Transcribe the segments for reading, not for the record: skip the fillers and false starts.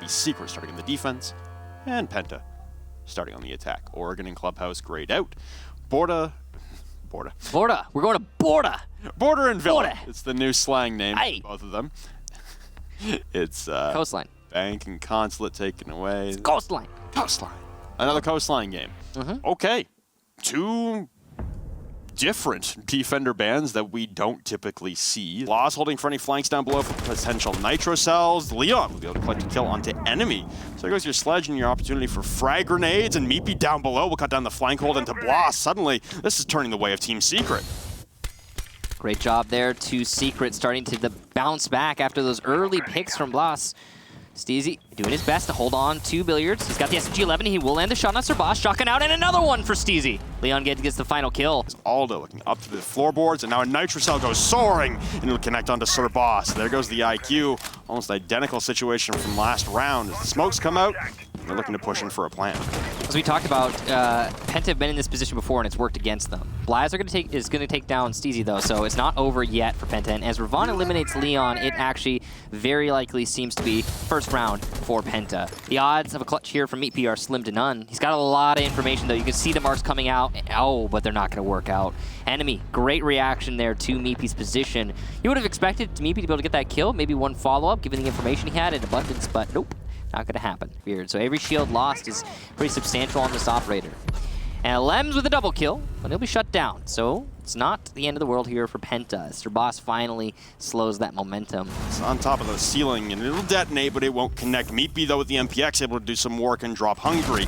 be Secret starting in the defense, and Penta starting on the attack. Oregon and Clubhouse grayed out. Border. We're going to Border. Border and Villa. Border. It's the new slang name Aye. for both of them. It's Coastline. Bank and Consulate taken away. It's Coastline. Coastline. Another Coastline game. Okay. Two different defender bands that we don't typically see. Loss holding for any flanks down below for potential nitro cells. Leon will be able to collect a kill onto enemy. So there goes your sledge and your opportunity for frag grenades, and Meepy down below will cut down the flank hold into Bloss. Suddenly, this is turning the way of Team Secret. Great job there to Secret, starting to bounce back after those early picks from Bloss. Steezy doing his best to hold on to Billiards. He's got the SMG-11. He will land the shot on Sir Boss. Shotgun out, and another one for Steezy. Leon gets the final kill. Aldo looking up to the floorboards, and now a Nitro Cell goes soaring, and it'll connect onto Sir Boss. There goes the IQ. Almost identical situation from last round. As the smokes come out, they're looking to push in for a plant. As we talked about, Penta have been in this position before, and it's worked against them. Blaz is going to take down Steezy, though, so it's not over yet for Penta. And as Ravon eliminates Leon, it actually very likely seems to be first round for Penta. The odds of a clutch here from Meatpea are slim to none. He's got a lot of information, though. You can see the marks coming out. Oh, but they're not going to work out. Enemy, great reaction there to Meatpea's position. You would have expected Meatpea to be able to get that kill, maybe one follow-up, given the information he had in abundance, but nope. Not going to happen. Weird. So every shield lost is pretty substantial on this operator. And Lems with a double kill, but he'll be shut down. So it's not the end of the world here for Penta. Sir Boss finally slows that momentum. It's on top of the ceiling, and it'll detonate, but it won't connect. Meatpea, though, with the MPX, able to do some work and drop Hungry.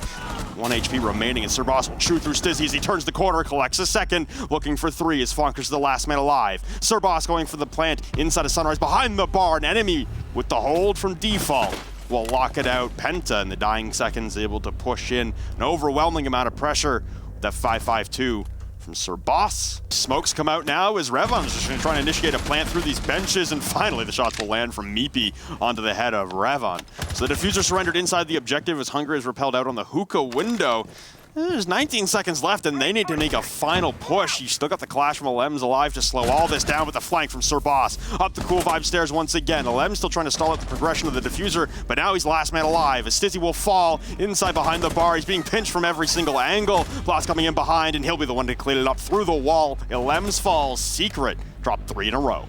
1 HP remaining, and Sir Boss will chew through Stizzy as he turns the corner, collects a second, looking for 3 as Flonkers the last man alive. Sir Boss going for the plant inside of Sunrise, behind the bar, an enemy with the hold from default will lock it out. Penta in the dying seconds able to push in an overwhelming amount of pressure with that 5-5-2 from Sir Boss. Smokes come out now as Revon's just going to try and initiate a plant through these benches, and finally the shots will land from Meepy onto the head of Revon. So the diffuser surrendered inside the objective as Hunger is repelled out on the hookah window. There's 19 seconds left, and they need to make a final push. You still got the Clash from Alem's alive to slow all this down with the flank from Sir Boss. Up the cool vibe stairs once again. Alem's still trying to stall out the progression of the diffuser, but now he's last man alive. As Stizzy will fall inside behind the bar. He's being pinched from every single angle. Bloss coming in behind, and he'll be the one to clean it up through the wall. Alem's falls. Secret dropped 3 in a row.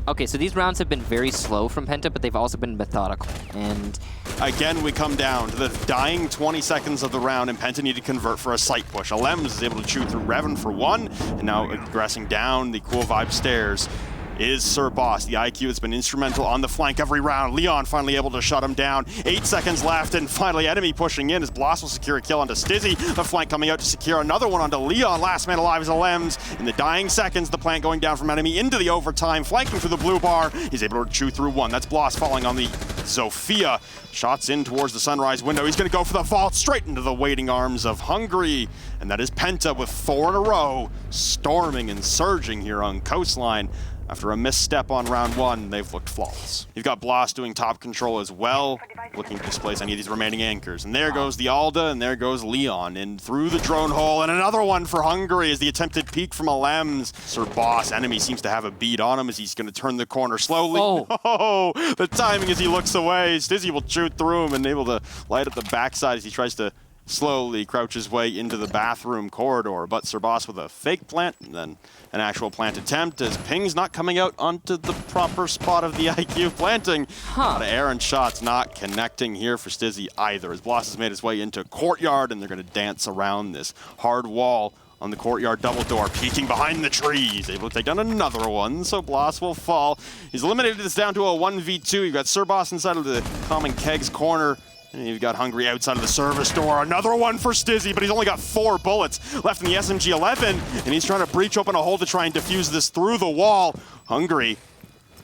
Okay, so these rounds have been very slow from Penta, but they've also been methodical. And again, we come down to the dying 20 seconds of the round, and Penta need to convert for a sight push. Alems is able to chew through Revan for 1, and now aggressing down the cool vibe stairs is Sir Boss. The IQ has been instrumental on the flank every round. Leon finally able to shut him down. 8 seconds left, and finally enemy pushing in as Bloss will secure a kill onto Stizzy. The flank coming out to secure another one onto Leon. Last man alive is Alems. In the dying seconds, the plant going down from enemy into the overtime, flanking through the blue bar. He's able to chew through 1. That's Bloss falling on the Zofia. Shots in towards the Sunrise window. He's going to go for the vault straight into the waiting arms of Hungry. And that is Penta with 4 in a row, storming and surging here on Coastline. After a misstep on round 1, they've looked flawless. You've got Bloss doing top control as well, looking to displace any of these remaining anchors. And there goes the Alda, and there goes Leon. And through the drone hole, and another one for Hungary as the attempted peek from Alems. Sir Boss, enemy seems to have a beat on him as he's going to turn the corner slowly. Oh, the timing as he looks away. Stizzy will shoot through him and able to light up the backside as he tries to slowly crouch his way into the bathroom corridor. But Sir Boss with a fake plant and then an actual plant attempt as Ping's not coming out onto the proper spot of the IQ planting. A lot of errant shots not connecting here for Stizzy either as Bloss has made his way into courtyard, and they're going to dance around this hard wall on the courtyard double door, peeking behind the trees. Able to take down another one, so Bloss will fall. He's eliminated this down to a 1v2. You've got Sir Boss inside of the common kegs corner. And you've got Hungry outside of the service door. Another one for Stizzy, but he's only got 4 bullets left in the SMG-11, and he's trying to breach open a hole to try and defuse this through the wall. Hungry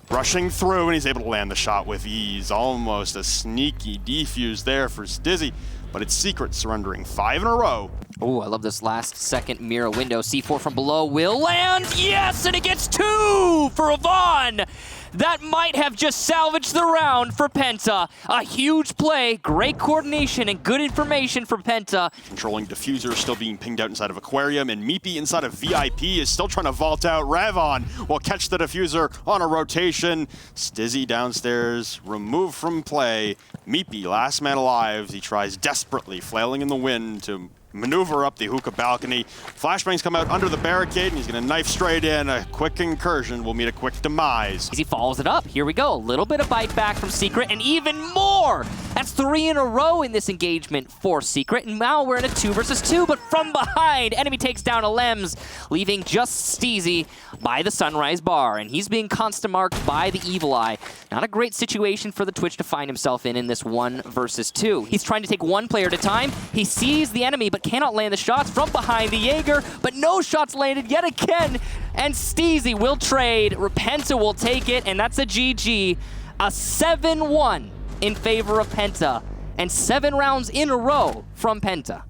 rushing through, and he's able to land the shot with ease. Almost a sneaky defuse there for Stizzy, but it's Secret surrendering 5 in a row. Oh, I love this last second mirror window. C4 from below will land. Yes, and it gets 2 for Avon. that might have just salvaged the round for Penta. A huge play, great coordination, and good information from Penta. Controlling Diffuser still being pinged out inside of Aquarium, and Meepy inside of VIP is still trying to vault out. Revon will catch the Diffuser on a rotation. Stizzy downstairs, removed from play. Meepy, last man alive. He tries desperately, flailing in the wind to maneuver up the hookah balcony. Flashbangs come out under the barricade, and he's going to knife straight in. A quick incursion will meet a quick demise. He follows it up. Here we go. A little bit of bite back from Secret, and even more. That's 3 in a row in this engagement for Secret, and now we're in a 2 versus 2, but from behind, enemy takes down a Lems, leaving just Steezy by the Sunrise Bar, and he's being constant marked by the Evil Eye. Not a great situation for the Twitch to find himself in this 1 versus 2. He's trying to take one player at a time. He sees the enemy, but cannot land the shots from behind the Jaeger, but no shots landed yet again, and Steezy will trade. Penta will take it, and that's a GG. A 7-1 in favor of Penta, and 7 rounds in a row from Penta.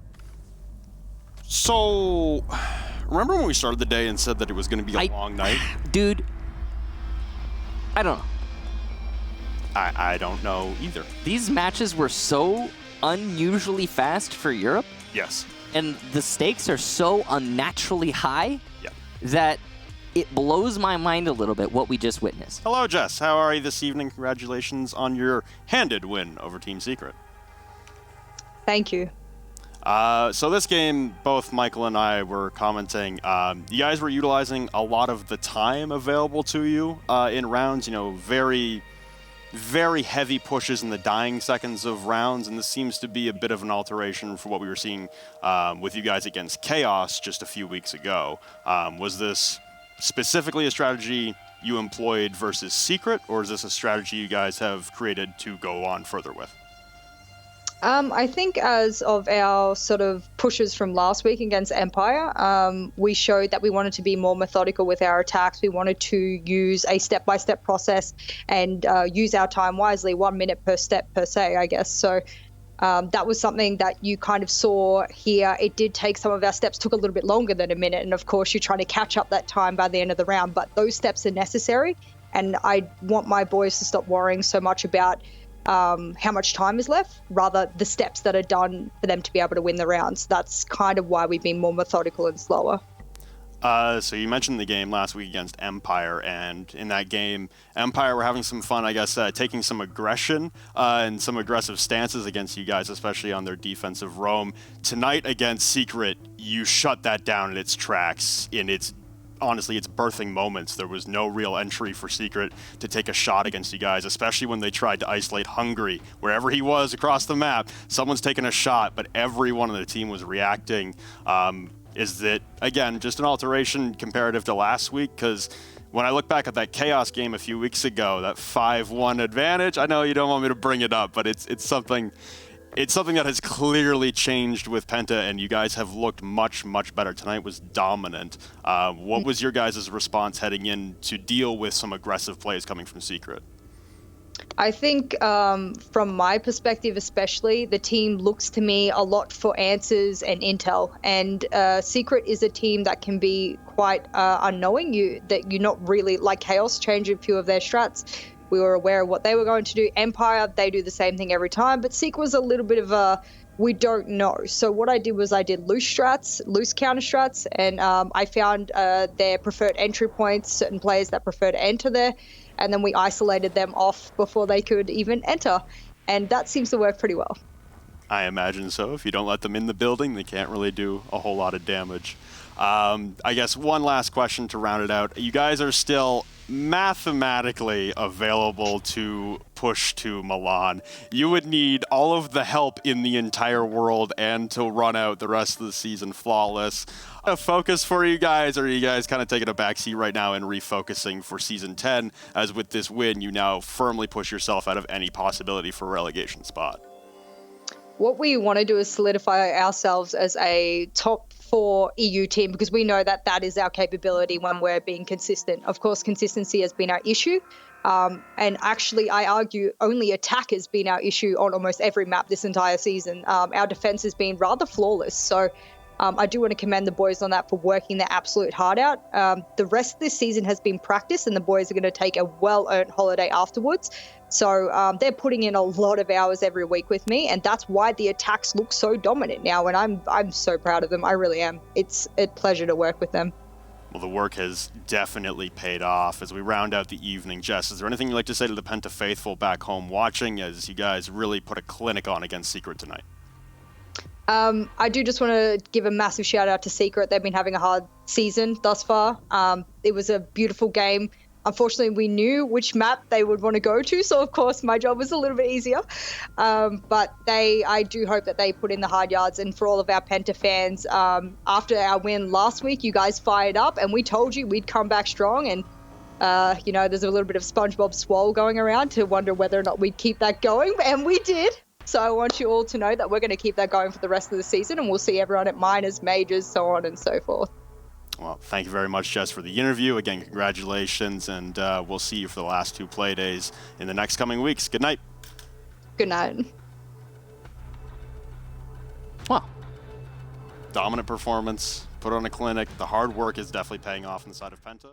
So, remember when we started the day and said that it was going to be a long night? Dude, I don't know. I don't know either. These matches were so unusually fast for Europe. Yes. And the stakes are so unnaturally high Yeah. that it blows my mind a little bit what we just witnessed. Hello, Jess. How are you this evening? Congratulations on your handed win over Team Secret. Thank you. So this game, both Michael and I were commenting, you guys were utilizing a lot of the time available to you in rounds, you know, very heavy pushes in the dying seconds of rounds, and this seems to be a bit of an alteration for what we were seeing with you guys against Chaos just a few weeks ago. Was this specifically a strategy you employed versus Secret, or is this a strategy you guys have created to go on further with? I think as of our sort of pushes from last week against Empire, we showed that we wanted to be more methodical with our attacks. We wanted to use a step-by-step process and use our time wisely, 1 minute per step per se, I guess. So that was something that you kind of saw here. It did take some of our steps, took a little bit longer than a minute. And of course, you're trying to catch up that time by the end of the round, but those steps are necessary. And I want my boys to stop worrying so much about how much time is left, rather the steps that are done for them to be able to win the rounds. That's kind of why we've been more methodical and slower. So you mentioned the game last week against Empire, and in that game, Empire were having some fun, I guess, taking some aggression and some aggressive stances against you guys, especially on their defensive roam. Tonight against Secret, you shut that down in its tracks, honestly, it's birthing moments. There was no real entry for Secret to take a shot against you guys, especially when they tried to isolate Hungry. Wherever he was across the map, someone's taking a shot, but everyone on the team was reacting. Is that, again, just an alteration comparative to last week? Because when I look back at that Chaos game a few weeks ago, that 5-1 advantage, I know you don't want me to bring it up, but it's something that has clearly changed with Penta, and you guys have looked much, much better. Tonight was dominant. What was your guys' response heading in to deal with some aggressive plays coming from Secret? I think from my perspective especially, the team looks to me a lot for answers and intel. And Secret is a team that can be quite unknowing. That you're not really, like Chaos changed a few of their strats. We were aware of what they were going to do. Empire, they do the same thing every time, but Secret was a little bit of a, we don't know. So what I did was I did loose strats, loose counter strats, and I found their preferred entry points, certain players that prefer to enter there, and then we isolated them off before they could even enter. And that seems to work pretty well. I imagine so. If you don't let them in the building, they can't really do a whole lot of damage. I guess one last question to round it out. You guys are still mathematically available to push to Milan. You would need all of the help in the entire world and to run out the rest of the season flawless. A focus for you guys, or are you guys kind of taking a backseat right now and refocusing for season 10, as with this win, you now firmly push yourself out of any possibility for a relegation spot? What we want to do is solidify ourselves as a top 4 EU team, because we know that that is our capability when we're being consistent. Of course, consistency has been our issue. And actually, I argue only attack has been our issue on almost every map this entire season. Our defense has been rather flawless. So I do want to commend the boys on that for working their absolute heart out. The rest of this season has been practice, and the boys are going to take a well-earned holiday afterwards. So they're putting in a lot of hours every week with me, and that's why the attacks look so dominant now, and I'm so proud of them. I really am. It's a pleasure to work with them. Well, the work has definitely paid off. As we round out the evening, Jess, is there anything you'd like to say to the Penta faithful back home watching, as you guys really put a clinic on against Secret tonight? I do just want to give a massive shout out to Secret. They've been having a hard season thus far. It was a beautiful game. Unfortunately, we knew which map they would want to go to, so of course my job was a little bit easier. But I do hope that they put in the hard yards. And for all of our Penta fans, after our win last week, you guys fired up, and we told you we'd come back strong. And there's a little bit of SpongeBob swole going around to wonder whether or not we'd keep that going, and we did. So I want you all to know that we're going to keep that going for the rest of the season, and we'll see everyone at minors, majors, so on and so forth. Well, thank you very much, Jess, for the interview. Again, congratulations, and we'll see you for the last 2 play days in the next coming weeks. Good night. Good night. Well, Dominant performance, put on a clinic. The hard work is definitely paying off on the side of Penta.